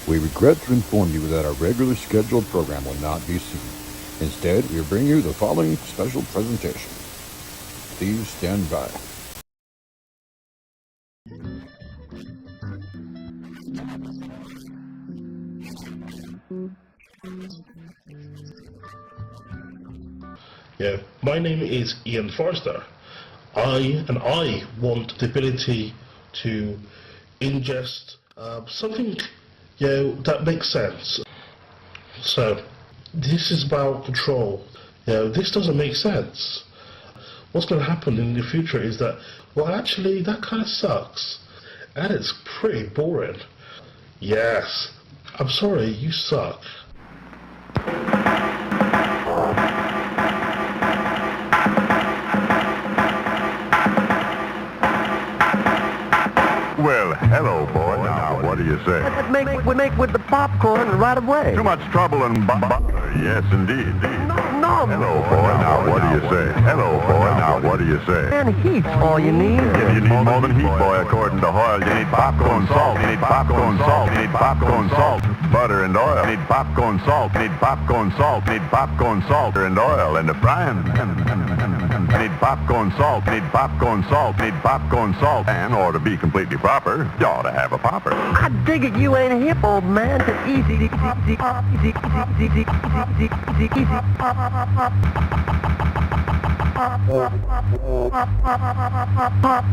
We regret to inform you that our regularly scheduled program will not be seen. Instead, we are bringing you the following special presentation. Please stand by. Yeah, my name is Ian Forster. I want the ability to ingest something, that makes sense. So, this is about control. This doesn't make sense. What's going to happen in the future is that, well, actually, that kind of sucks. And it's pretty boring. Yes, I'm sorry, you suck. Well, hello, boy. Now, what do you say? We make with the popcorn right away. Too much trouble and yes, indeed. No, hello, boy. Now, what do you say? Hello, boy. Now, what do you say? And heat's all you need. If you need more than heat, boy, according to Hoyle, you need popcorn salt. You need popcorn salt. You need popcorn salt. Butter and oil. You need popcorn salt. You need popcorn salt. You need popcorn salt and oil and the frying. You need popcorn salt. You need popcorn salt. You need popcorn salt. And, or to be completely proper, you ought to have a popper. I dig it, you ain't hip, old man. It's easy.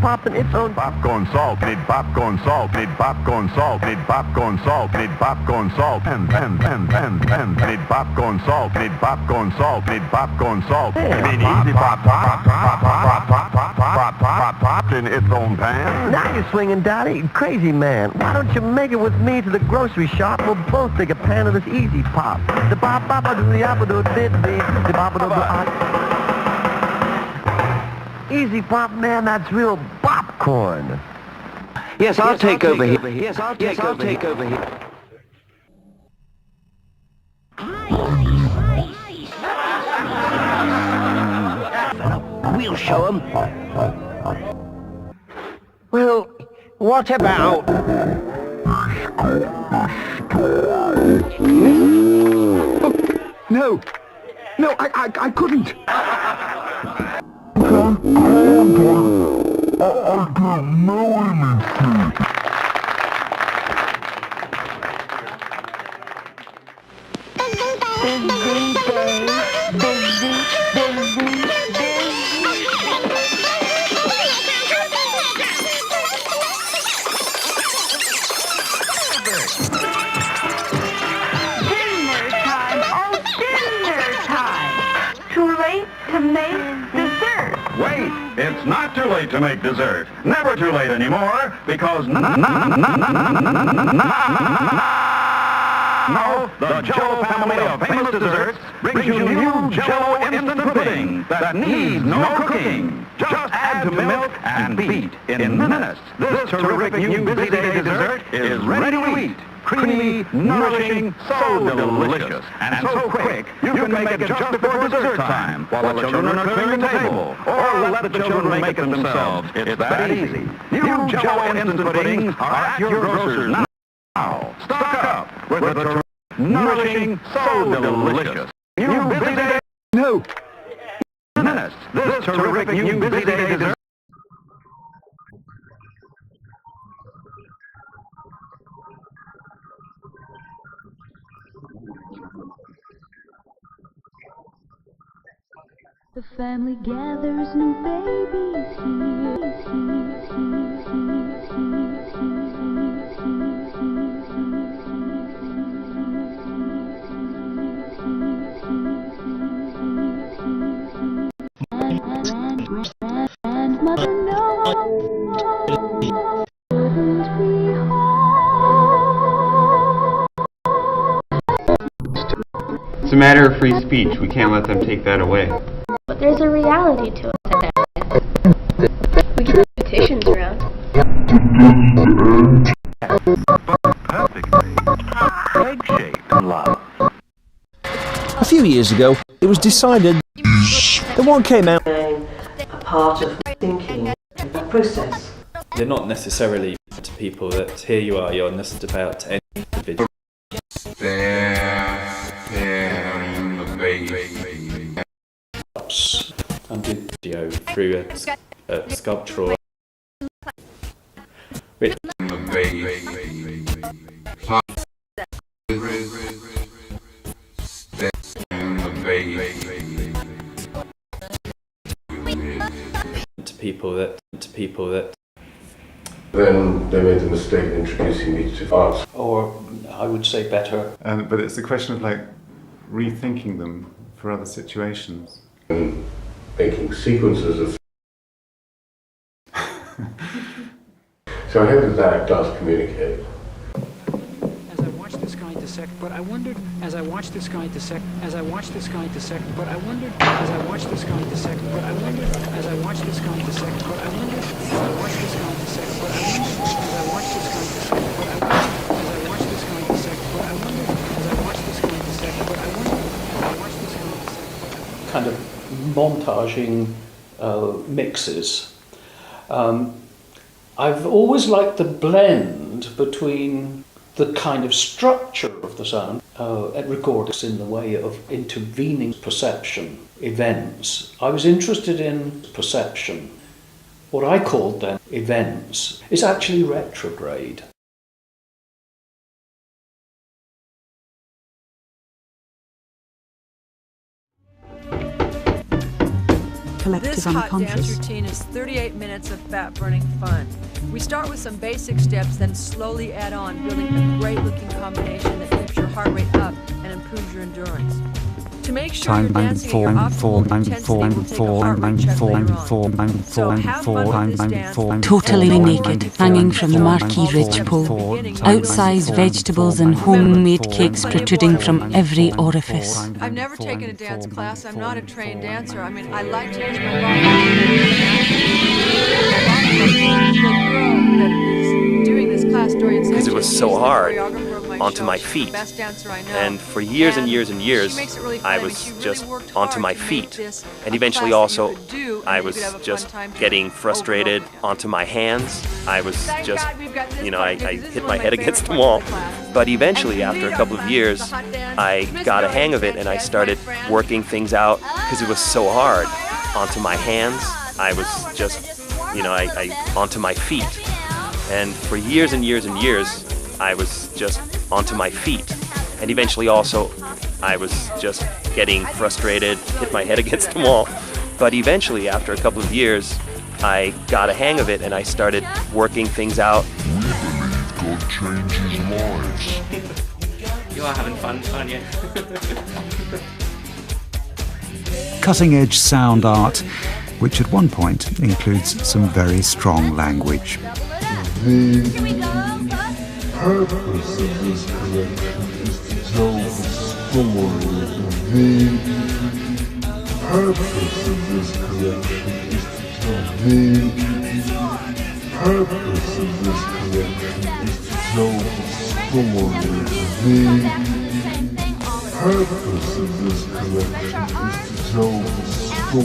Popping its own popcorn salt. Need popcorn salt. Need popcorn salt. Need popcorn salt. Need popcorn salt. And need popcorn salt. Need popcorn salt. Need popcorn salt. You mean easy pop popped in its own pan. Now you're swinging, Daddy. Crazy man. Why don't you make it with me to the grocery shop? We'll both take a pan of this easy pop. The pop do the apple do the pop do the Easy pop, man, that's real popcorn. Yes, I'll take over here. Yes, I'll take over here. We'll show 'em. Well, what about... No, I couldn't. I don't know anything. Dinner time! Oh, dinner time! Too late to make dessert. Wait, it's not too late to make dessert. Never too late anymore, because no, the Jell-O family of famous desserts brings you new Jell-O instant pudding that needs no cooking. Just add to milk and beat in minutes. This terrific new busy day dessert is ready to eat. Creamy, nourishing, so delicious, and so quick, you can make it just before dessert time, while the children are clearing the table, or let the children make it themselves. It's that easy. New Jell-O instant puddings are at your grocers now. Stock up with the terrific, nourishing, so delicious, new busy day. No. Minutes. This terrific new busy day dessert. The family gathers, new babies here. Grandmother, no, wouldn't be home. It's a matter of free speech. We can't let them take that away. But there's a reality to it. We can put petitions around. Perfectly egg-shaped love. A few years ago, it was decided that what came out a part of thinking that process. They're not necessarily to people that here you are, you're just about to any individual. through a sculptural which to people that then they made the mistake of introducing me to art. Or I would say better. But it's a question of like rethinking them for other situations. And making sequences of so I hope that does communicate. As I watched this guy dissect, but I wondered, as I watched this guy dissect, as I watched this guy dissect, but I wondered, as I watched this guy dissect, but I wondered, as I watched this guy dissect, but I wondered, as I watched this guy dissect, but I wondered, as I watched this guy dissect, but I wondered, as I watched this guy dissect, but I wondered, as I watched this guy dissect, but I wondered, as I watched this guy dissect. Kind of montaging mixes. I've always liked the blend between the kind of structure of the sound at recordings in the way of intervening perception events. I was interested in perception. What I called then events is actually retrograde. This hot dance routine is 38 minutes of fat-burning fun. We start with some basic steps, then slowly add on, building a great-looking combination that keeps your heart rate up and improves your endurance. To make sure you're dancing at your optimal intensity, we'll take a heart rate check later on. So have fun with this dance. Totally naked, hanging from the marquee ridge pole. Outsized vegetables and homemade cakes protruding from every orifice. I've never taken a dance class. I'm not a trained dancer. I mean, I like to use my body. The girl that is doing this class, Doris, because it was so hard onto my feet, and for years and years and years I was just onto my feet, and eventually also I was just getting frustrated onto my hands. I was just, you know, I hit my head against the wall, but eventually after a couple of years I got a hang of it and I started working things out because it was so hard onto my hands. I was just, you know, I onto my feet, and for years and years and years I was just onto my feet, and eventually also I was just getting frustrated, hit my head against the wall, but eventually after a couple of years I got a hang of it and I started working things out. We believe God changes lives. You are having fun, aren't you? Cutting-edge sound art, which at one point includes some very strong language. The purpose of this collection is to tell the story of the purpose of this collection is to tell the purpose of this collection is to tell the story of the purpose of this collection is to tell the story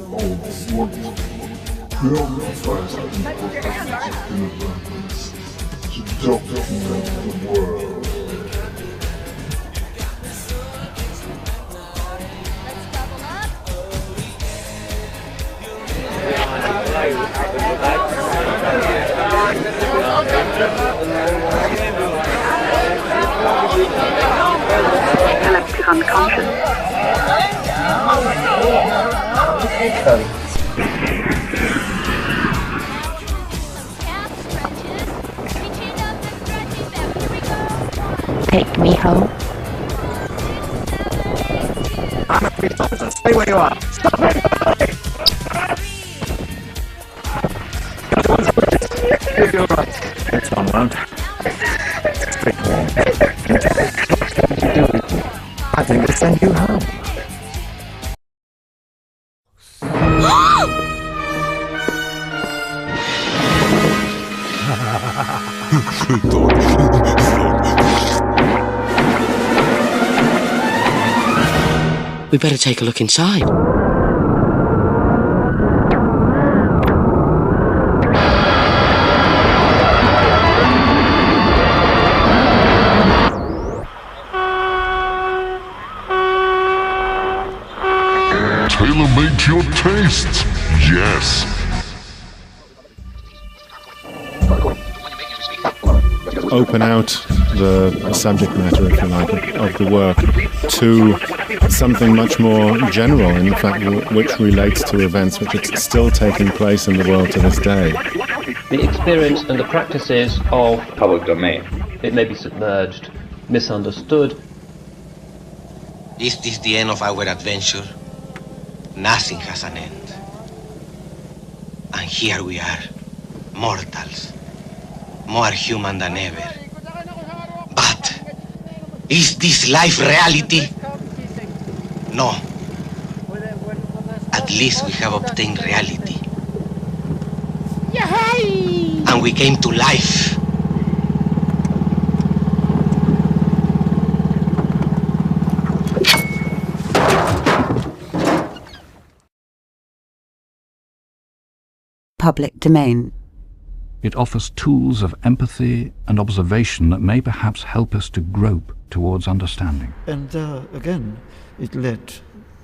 of what preoccupies people to document the world. Collective unconscious. Take me home. I'm a police officer. Stay where you are. Stop it! You're right. It's on round. I think they send you home. We better take a look inside. Tailor-made suit your tastes. Yes. Open out the subject matter, if you like, of the work to something much more general, in fact, which relates to events which are still taking place in the world to this day. The experience and the practices of public domain. It may be submerged, misunderstood. Is this the end of our adventure? Nothing has an end. And here we are, mortals. More human than ever. But is this life reality? No. At least we have obtained reality. And we came to life. Public domain. It offers tools of empathy and observation that may perhaps help us to grope towards understanding. And again, it led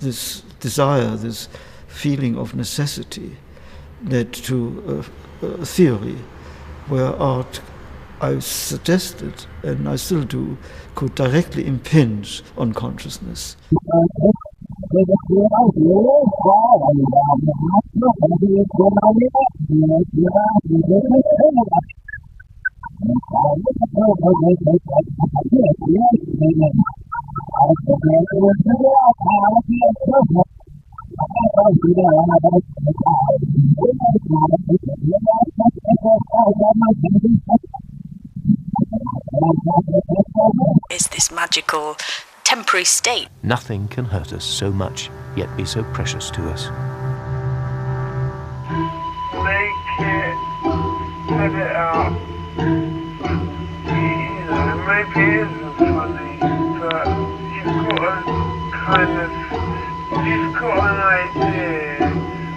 this desire, this feeling of necessity, led to a theory where art, I suggested, and I still do, could directly impinge on consciousness. Is this magical, temporary state? Nothing can hurt us so much, yet be so precious to us. Make it, cut it out. You know, maybe it isn't funny, but you've got to kind of, you've got an idea,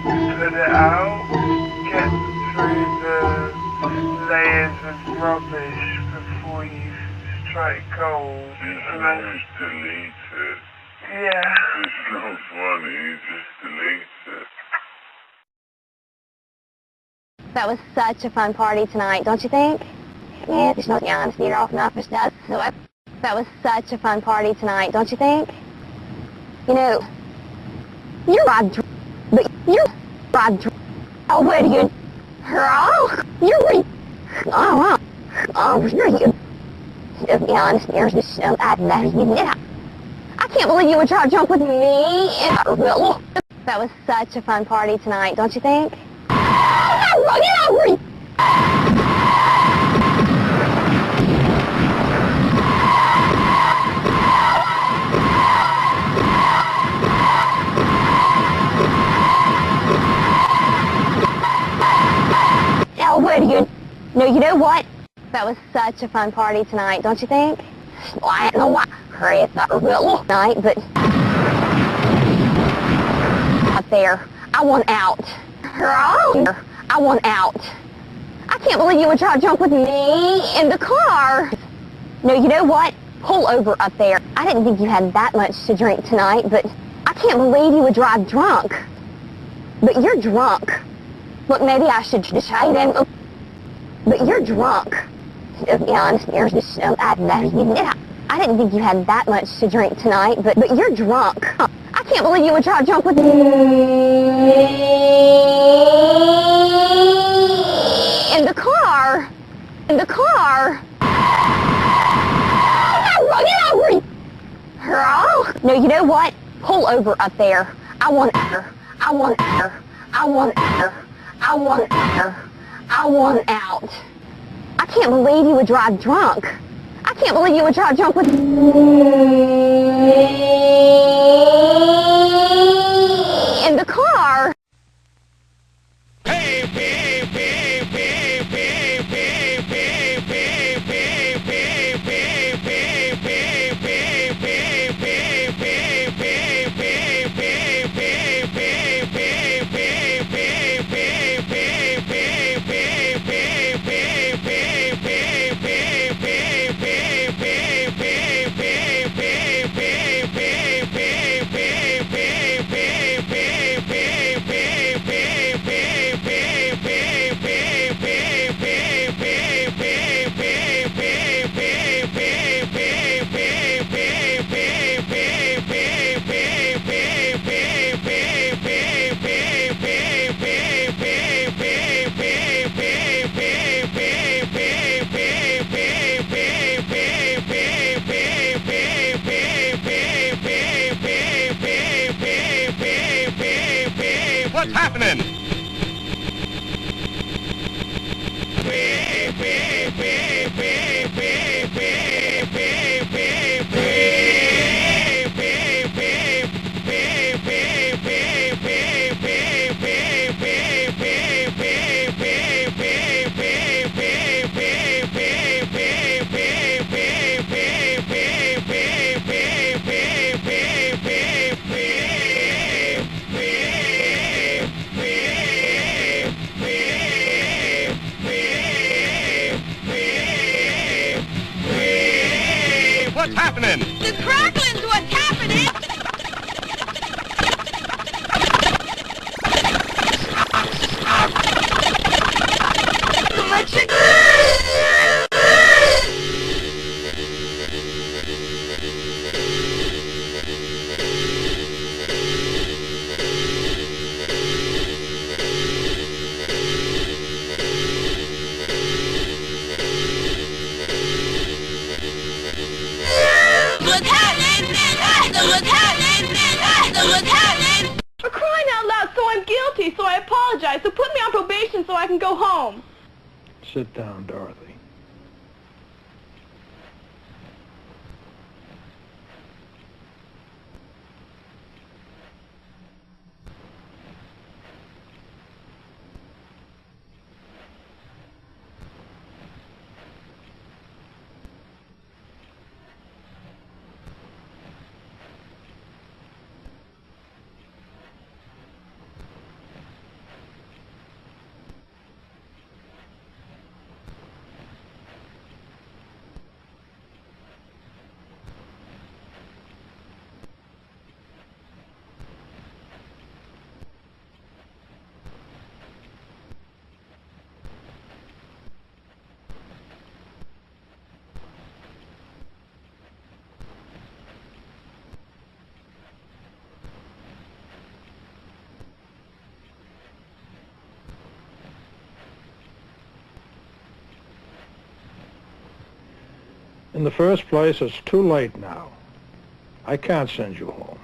put it out, get through the layers of rubbish before you strike gold. And then just delete it. Yeah. It's not funny, just delete it. That was such a fun party tonight, don't you think? Yeah, there's no honesty off enough for stuff. That was such a fun party tonight, don't you think? You know, you're right, but you're right. Oh, what are you? Oh, you're right. Oh, you're you. To be honest, there's just so I can't believe you would try to jump with me. That was such a fun party tonight, don't you think? Oh, what are you? No, you know what? That was such a fun party tonight, don't you think? Well, I don't know why. It's not a real night, but up there, I want out. I want out. I can't believe you would try to jump with me in the car. No, you know what? Pull over up there. I didn't think you had that much to drink tonight, but I can't believe you would drive drunk. But you're drunk. Look, maybe I should just try them. But you're drunk. To be honest, there's just so I didn't think you had that much to drink tonight, but you're drunk. I can't believe you would try to jump with me in the car. In the car. No, you know what? Pull over up there. I want her. I want her. I want her. I want her. I want out. I can't believe you would drive drunk. I can't believe you would try to jump with me in the car. What's happening? What's happening? The crackling's what's happening! Let's For crying out loud, so I'm guilty, so I apologize. So put me on probation so I can go home. Sit down, Dorothy. In the first place, it's too late now. I can't send you home.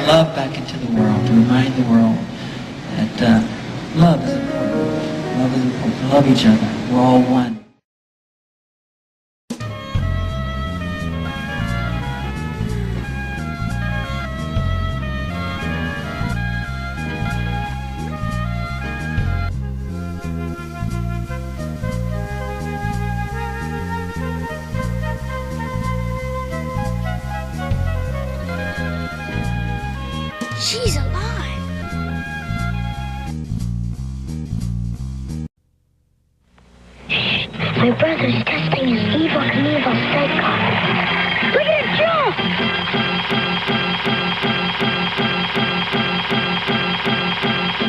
Love back into the world, to remind the world that love is important. love each other. We're all one. She's alive. My brother's testing his evil Knievel sidecar. Look at it jump!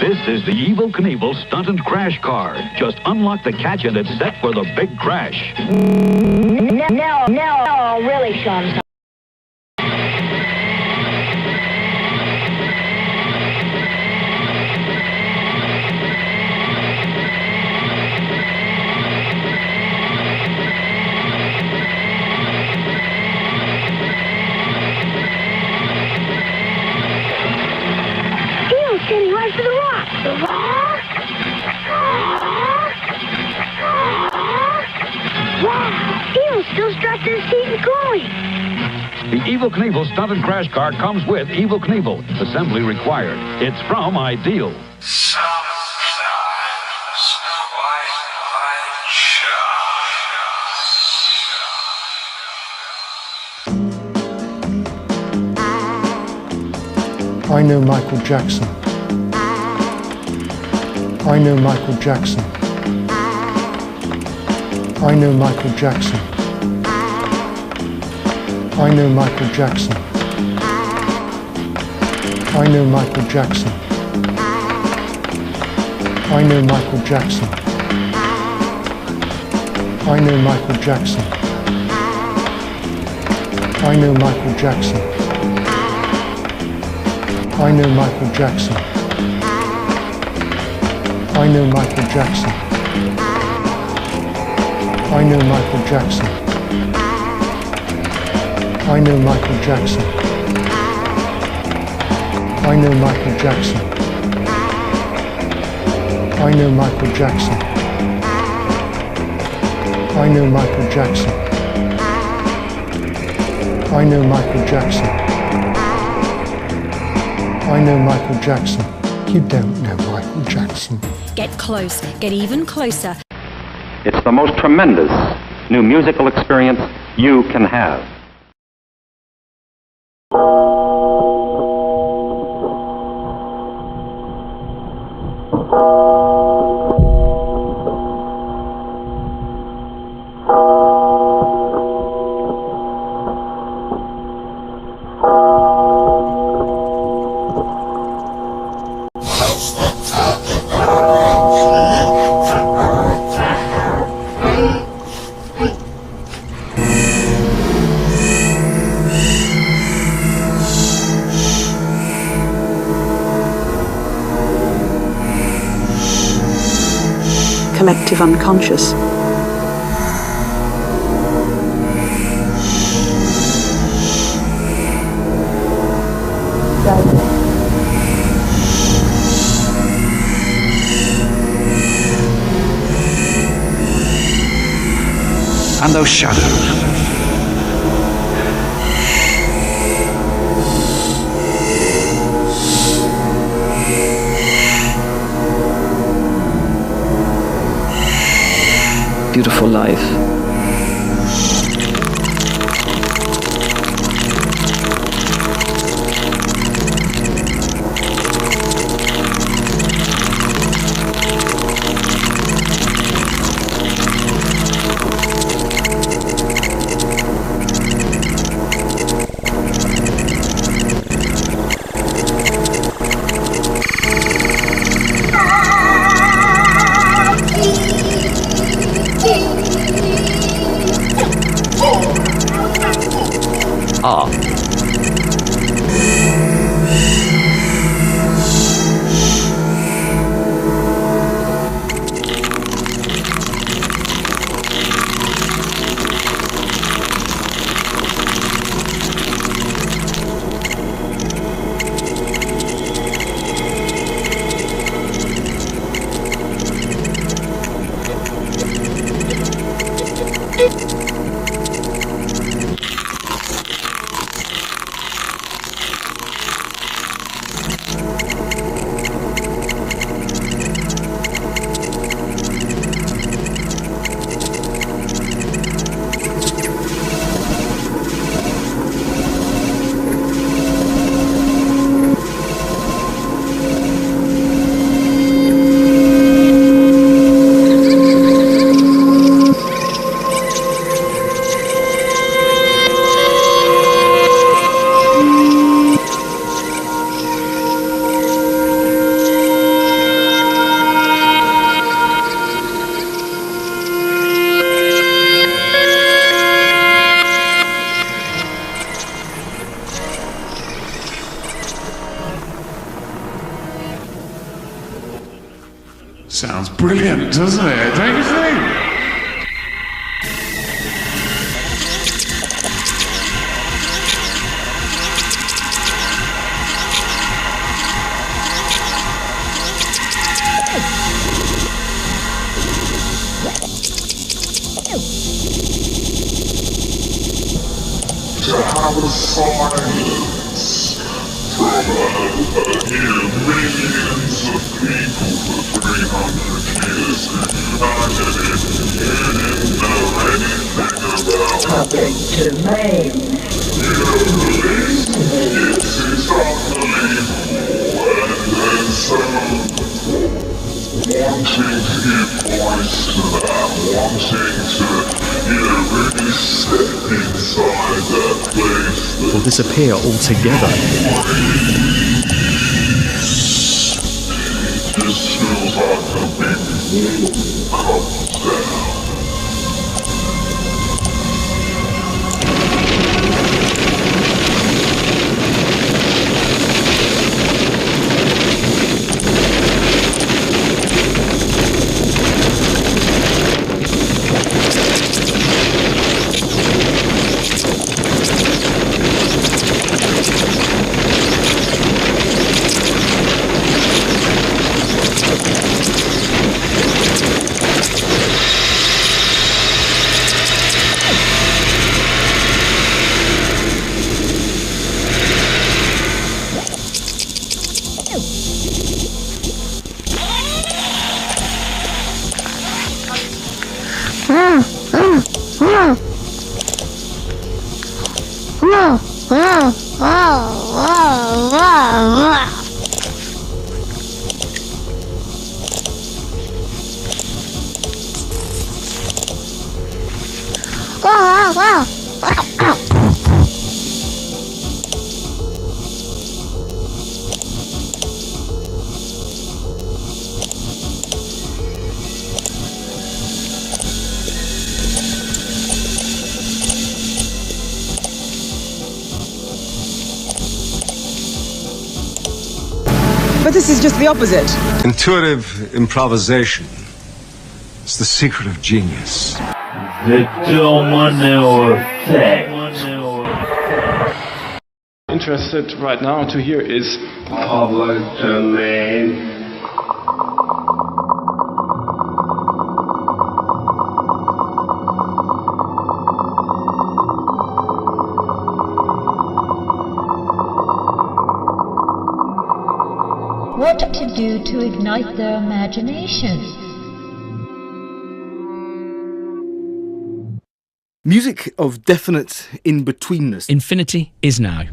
This is the Evel Knievel stunt and crash car. Just unlock the catch and it's set for the big crash. No, really, Sean. Standing right for the rock. The rock? Wow! Evel's still strapped to his seat and going. The Evel Knievel stunt and crash car comes with Evel Knievel. Assembly required. It's from Ideal. I know Michael Jackson. I know Michael Jackson. I know Michael Jackson. I know Michael Jackson. I know Michael Jackson. I know Michael Jackson. I know Michael Jackson. I know Michael Jackson. I know Michael Jackson. I know Michael Jackson. I know Michael Jackson. I know Michael Jackson. I know Michael Jackson. I know Michael Jackson. I know Michael Jackson. I know Michael Jackson. I know Michael Jackson. You don't know Michael Jackson. Get close. Get even closer. It's the most tremendous new musical experience you can have. Collective unconscious. And those shadows. Beautiful life. Sounds brilliant, doesn't it? Don't you think? To have a silence from millions of people for 300 years, and didn't know anything about public domain. It's unbelievable, and so wanting to give voice to that, wanting to, really step inside that place will disappear altogether. It just feels like a big wall comes down. But this is just the opposite. Intuitive improvisation is the secret of genius. The domino effect. Interested right now to hear is public domain. What to do to ignite their imagination? Music of definite in-betweenness. Infinity is now.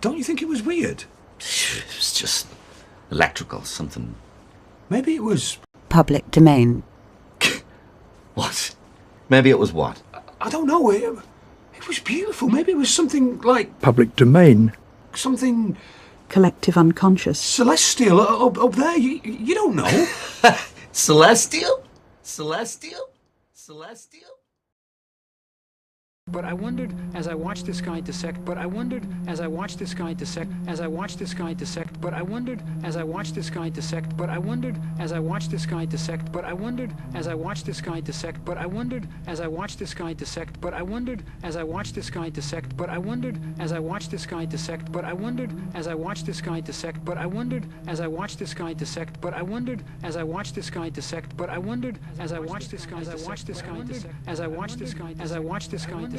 Don't you think it was weird? It was just electrical, something. Maybe it was... public domain. What? Maybe it was what? I don't know. It was beautiful. Maybe it was something like... public domain. Something... collective unconscious. Celestial up there. You don't know. Celestial? Celestial? Celestial? But I wondered as I watched this guy dissect, but I wondered as I watched this guy dissect, as I watched this guy dissect, but I wondered as I watched this guy dissect, but I wondered as I watched this guy dissect, but I wondered as I watched this guy dissect, but I wondered as I watched this guy dissect, but I wondered as I watched this guy dissect, but I wondered as I watched this guy dissect, but I wondered as I watched this guy dissect, but I wondered as I watched this guy dissect, but I wondered as I watched this guy dissect, but I wondered as I watched this guy, as I watched this guy, as I watched this guy, as I watched this guy,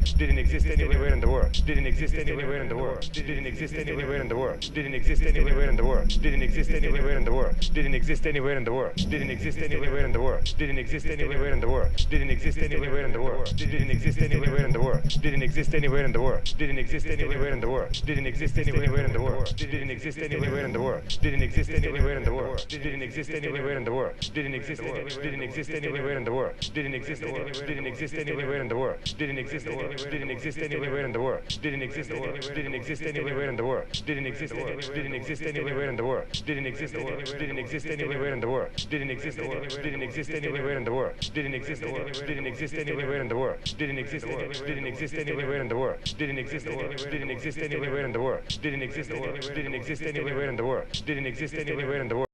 world. Didn't exist anywhere in the world. Didn't exist anywhere in the world. Didn't exist anywhere in the world. Didn't exist anywhere in the world. Didn't exist anywhere in the world. Didn't exist anywhere in the world. Didn't exist anywhere in the world. Didn't exist anywhere in the world. Didn't exist anywhere in the world. Didn't exist anywhere in the world. Didn't exist anywhere in the world. Didn't exist anywhere in the world. Didn't exist anywhere in the world. Didn't exist anywhere in the world. Didn't exist anywhere in the world. Didn't exist anywhere in the world. Didn't exist didn't exist anywhere in the world. Didn't exist didn't exist anywhere in the world. Didn't exist didn't exist anywhere in the world. Didn't exist didn't exist anywhere in the world. Didn't exist didn't exist anywhere in the world. Didn't exist didn't exist anywhere in the world. Didn't exist didn't exist anywhere in the world. Didn't exist didn't exist anywhere in the world. Didn't exist didn't exist anywhere in the world. Didn't exist didn't exist anywhere in the world. Didn't exist didn't exist anywhere in the world. Didn't exist anywhere in the world.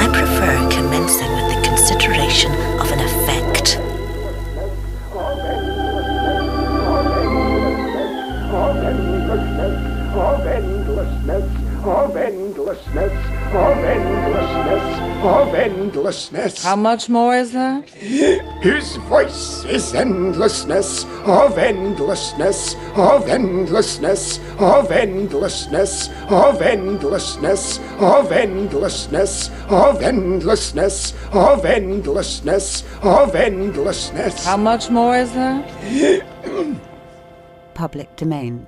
I prefer commencing with the consideration of an effect. Of endlessness, of endlessness, of endlessness, of endlessness. How much more is that? His voice is endlessness, of endlessness, of endlessness, of endlessness, of endlessness, of endlessness, of endlessness, of endlessness, of endlessness. How much more is that? Public domain.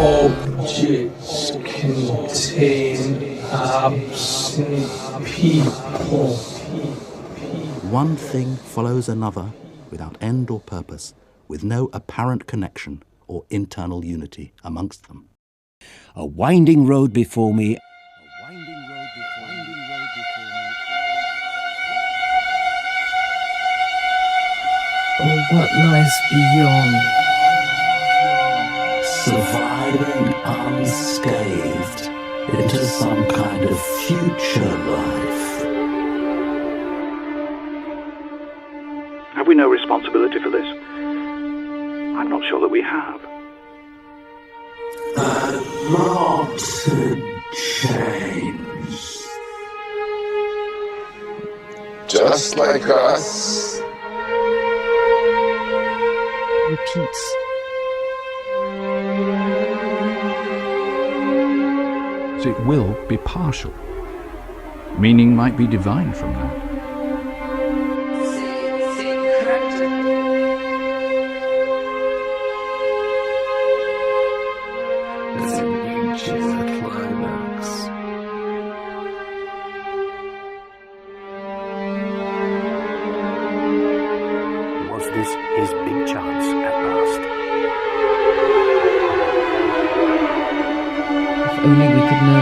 Objects contain absent people. One thing follows another without end or purpose, with no apparent connection or internal unity amongst them. A winding road before me. Oh, what lies beyond? Surviving unscathed into some kind of future life. Have we no responsibility for this? I'm not sure that we have. A lot had changed. Just like us. Repeats. It will be partial. Meaning might be divine from that. As it reaches a climax. Was this his big chance at last? If only we could know.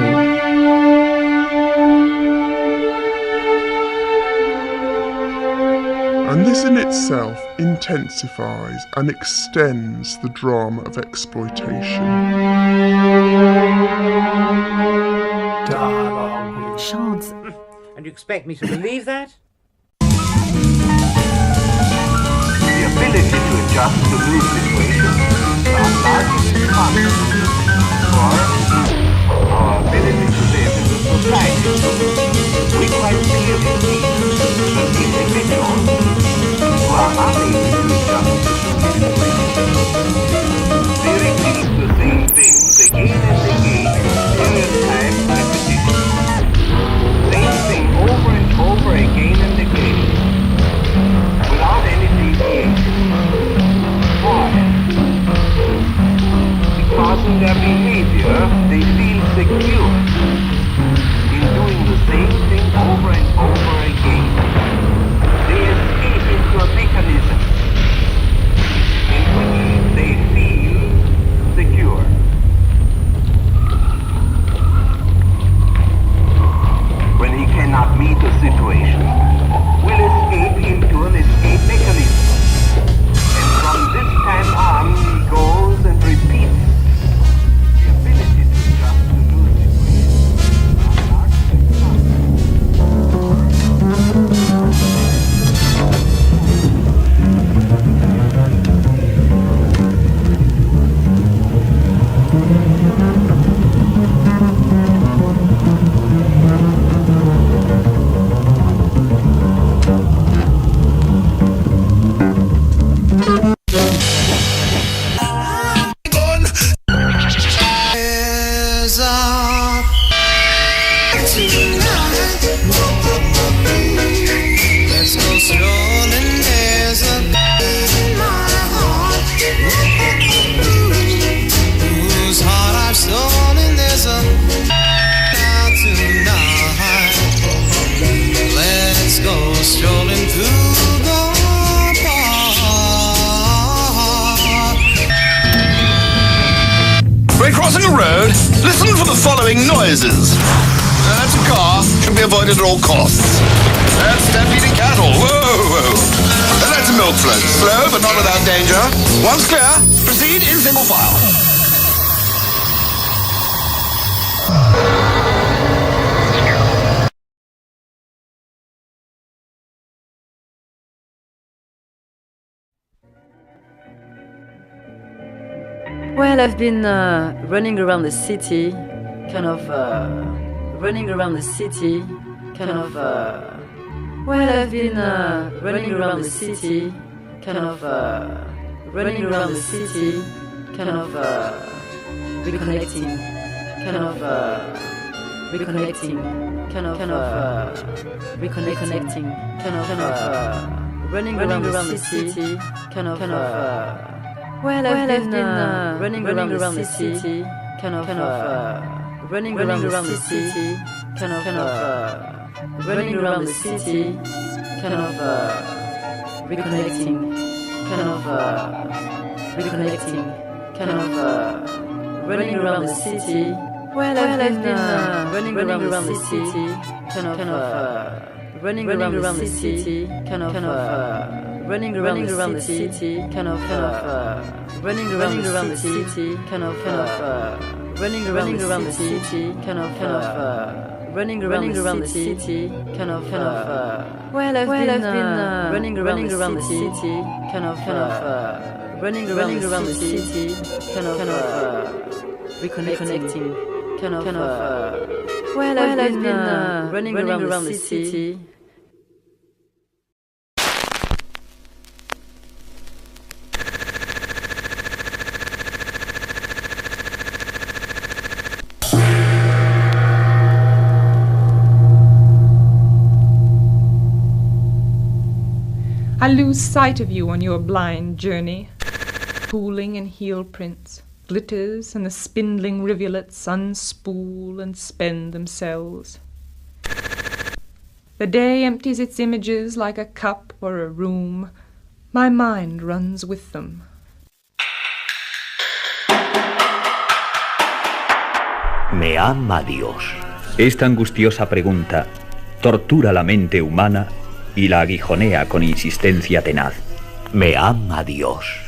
And this in itself intensifies and extends the drama of exploitation. Dialogue. Chance. And you expect me to believe that? The ability to adjust to new situations is our largest responsibility for our ability to live in the society. We quite clearly see that individuals who are unable to adjust to new situations, they repeat the same things again and again in stereotyped repetition. Same thing over and over again and again, without any deviation. Why? Because Crossing a road, listen for the following noises. That's a car, should be avoided at all costs. That's stampeding cattle, whoa. That's a milk float, slow but not without danger. Once clear, proceed in single file. Well, I've been running around the city, running around the city, well, I've been running around the city, running around the city, reconnecting, reconnecting, reconnecting, running around the city, well, I've been running around the city, running around the city, running around the city, reconnecting, reconnecting, running around the city. Well, I've been running around the city, running around the city, running around the city, running around the city, running around the city, running around the city, well, I've been running around the city, running around the city, reconnecting, well, I've been running around the city. I lose sight of you on your blind journey, pooling in heel prints, glitters and the spindling rivulets unspool and spend themselves. The day empties its images like a cup or a room. My mind runs with them. ¿Me ama Dios? Esta angustiosa pregunta tortura la mente humana y la aguijonea con insistencia tenaz. ¿Me ama Dios?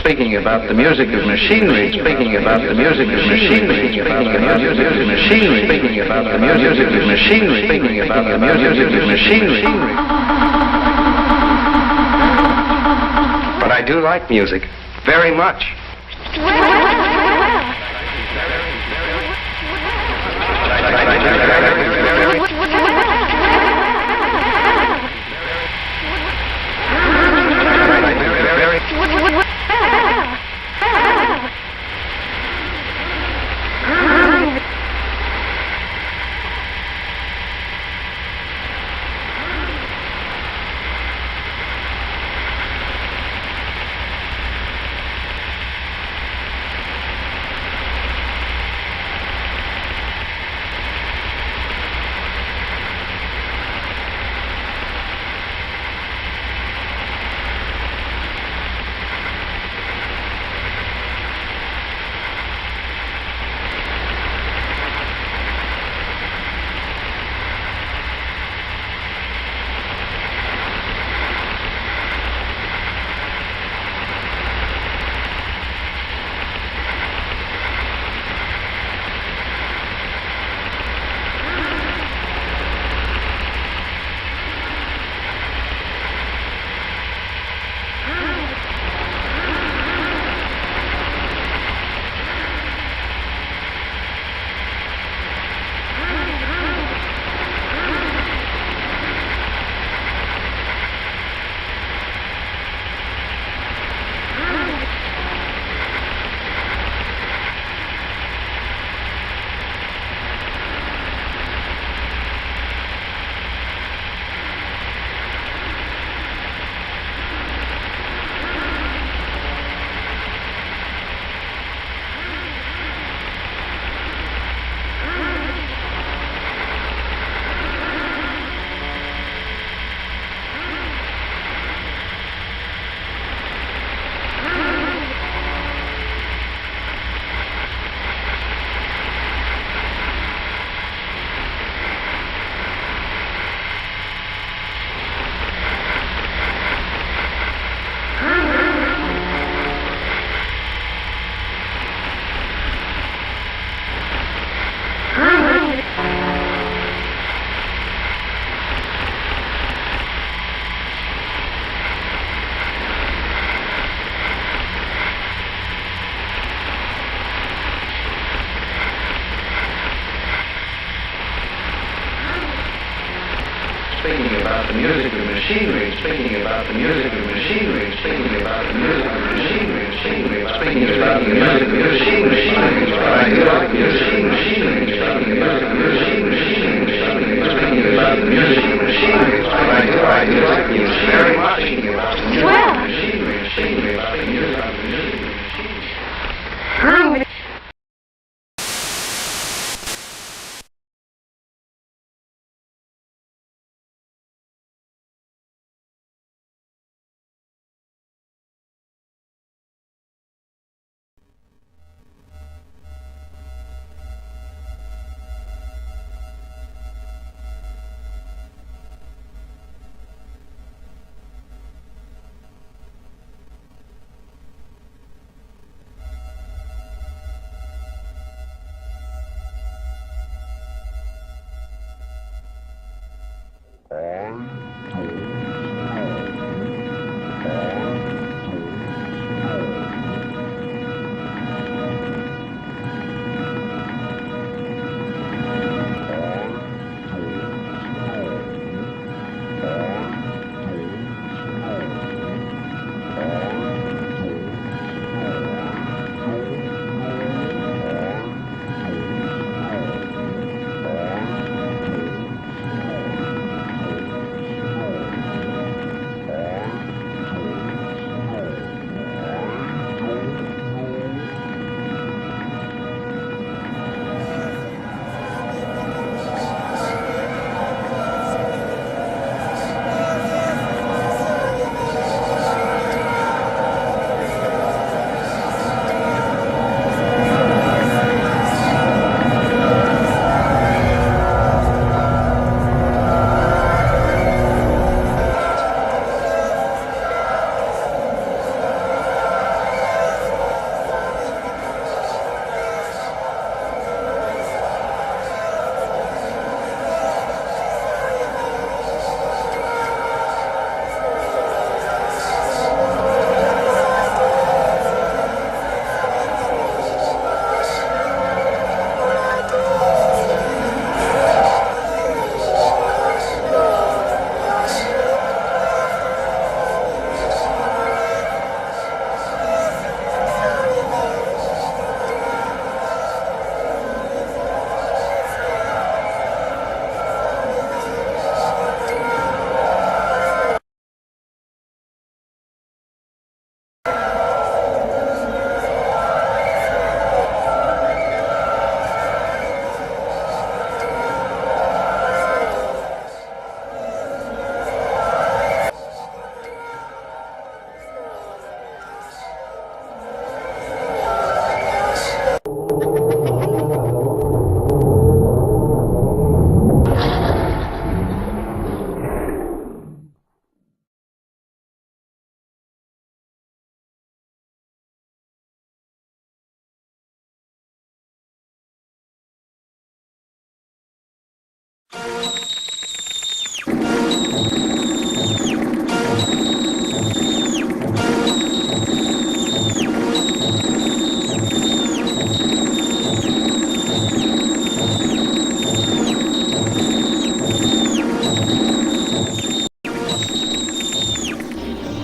Speaking about the music of machinery, speaking about the music of machinery, speaking about the music of machinery, speaking about the music of machinery, speaking about the music of machinery. But I do like music very much. about the music of machinery, speaking about the music of machinery, speaking about the music of machinery, speaking about the music of machinery, speaking about the music of machinery, speaking about the music of machinery, speaking about the music of machinery, very much speaking about the music of machinery, speaking about the music of machinery.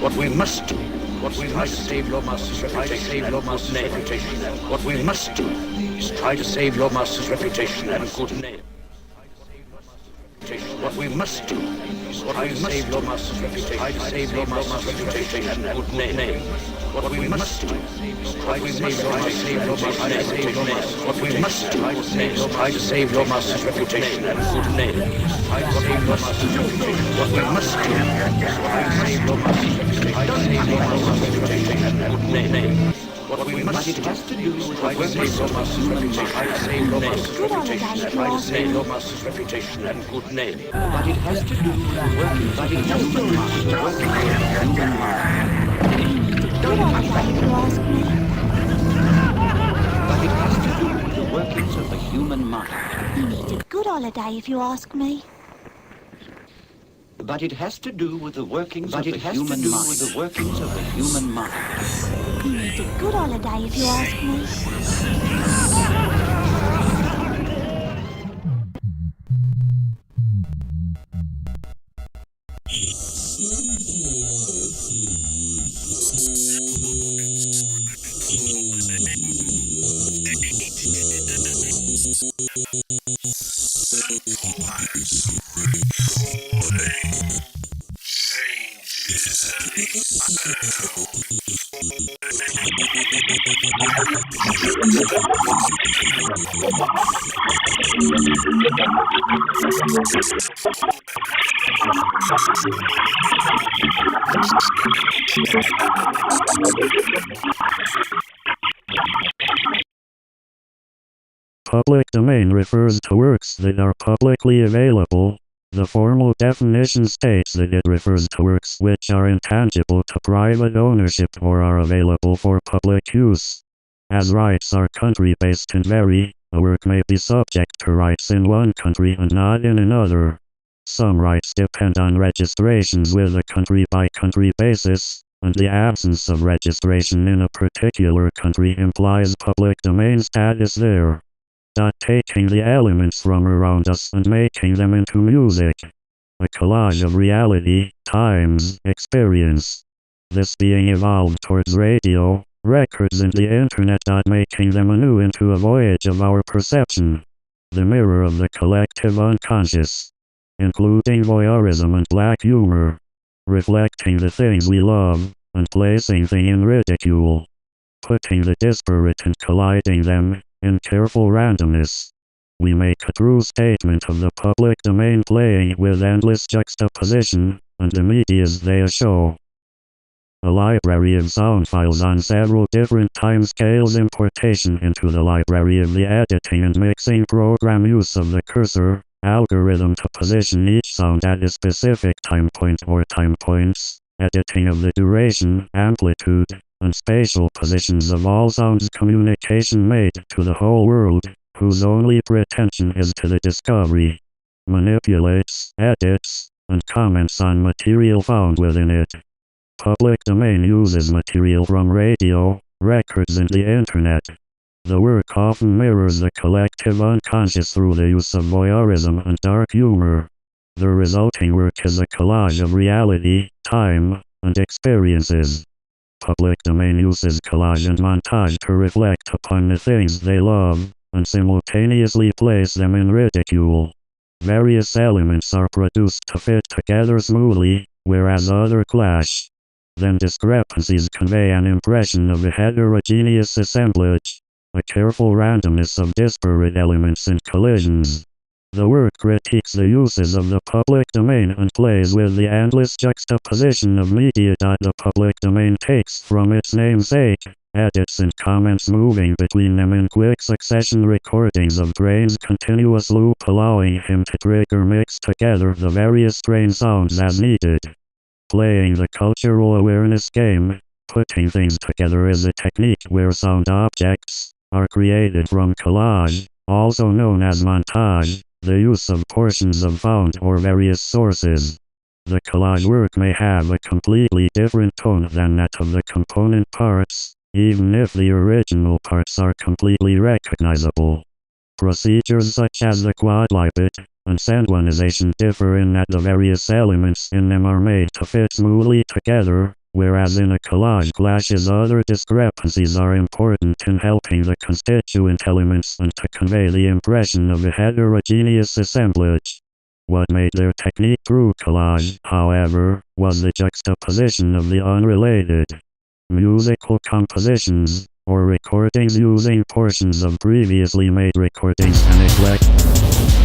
What we must do, what we must save your master's reputation. What we must do is try to save your master's reputation and good name. What we must do is try to save your master's reputation, and good name. What we must do is try to save your master's reputation. What we must do is try to save your master's reputation and good name. What we must do is try to save your master's reputation and good name. What we must do is try to save your master's reputation, try to save your master's reputation and good name. But it has to do with the working, but it has to do with the working of the human mind. Good holiday, if you ask me. But it has to do with the workings of the human mind. You need a good holiday, if you ask me. But it has to do with the workings of the human mind. With the workings of the human mind. You need a good holiday, if you ask me. Public domain refers to works that are publicly available. The formal definition states that it refers to works which are intangible to private ownership or are available for public use. As rights are country-based and vary, a work may be subject to rights in one country and not in another. Some rights depend on registrations with a country-by-country basis, and the absence of registration in a particular country implies public domain status there. Taking the elements from around us and making them into music. A collage of reality, times, experience. This being evolved towards radio, records and the internet. Making them anew into a voyage of our perception. The mirror of the collective unconscious. Including voyeurism and black humor. Reflecting the things we love, and placing things in ridicule. Putting the disparate and colliding them in careful randomness. We make a true statement of the public domain playing with endless juxtaposition, and the medias they show. A library of sound files on several different timescales. Importation into the library of the editing and mixing program. Use of the cursor algorithm to position each sound at a specific time point or time points. Editing of the duration, amplitude, and spatial positions of all sounds. Communication made to the whole world, whose only pretension is to the discovery. Manipulates, edits, and comments on material found within it. Public domain uses material from radio, records and the internet. The work often mirrors the collective unconscious through the use of voyeurism and dark humor. The resulting work is a collage of reality, time, and experiences. Public domain uses collage and montage to reflect upon the things they love, and simultaneously place them in ridicule. Various elements are produced to fit together smoothly, whereas others clash. Then discrepancies convey an impression of a heterogeneous assemblage, a careful randomness of disparate elements and collisions. The work critiques the uses of the public domain and plays with the endless juxtaposition of media. The public domain takes from its namesake, edits and comments moving between them in quick succession. Recordings of trains continuous loop allowing him to trigger mix together the various train sounds as needed. Playing the cultural awareness game, putting things together is a technique where sound objects are created from collage, also known as montage. The use of portions of found or various sources. The collage work may have a completely different tone than that of the component parts, even if the original parts are completely recognizable. Procedures such as the quadlipit and synchronization differ in that the various elements in them are made to fit smoothly together, whereas in a collage clashes. Other discrepancies are important in helping the constituent elements and to convey the impression of a heterogeneous assemblage. What made their technique true collage, however, was the juxtaposition of the unrelated. Musical compositions, or recordings using portions of previously made recordings, and eclectic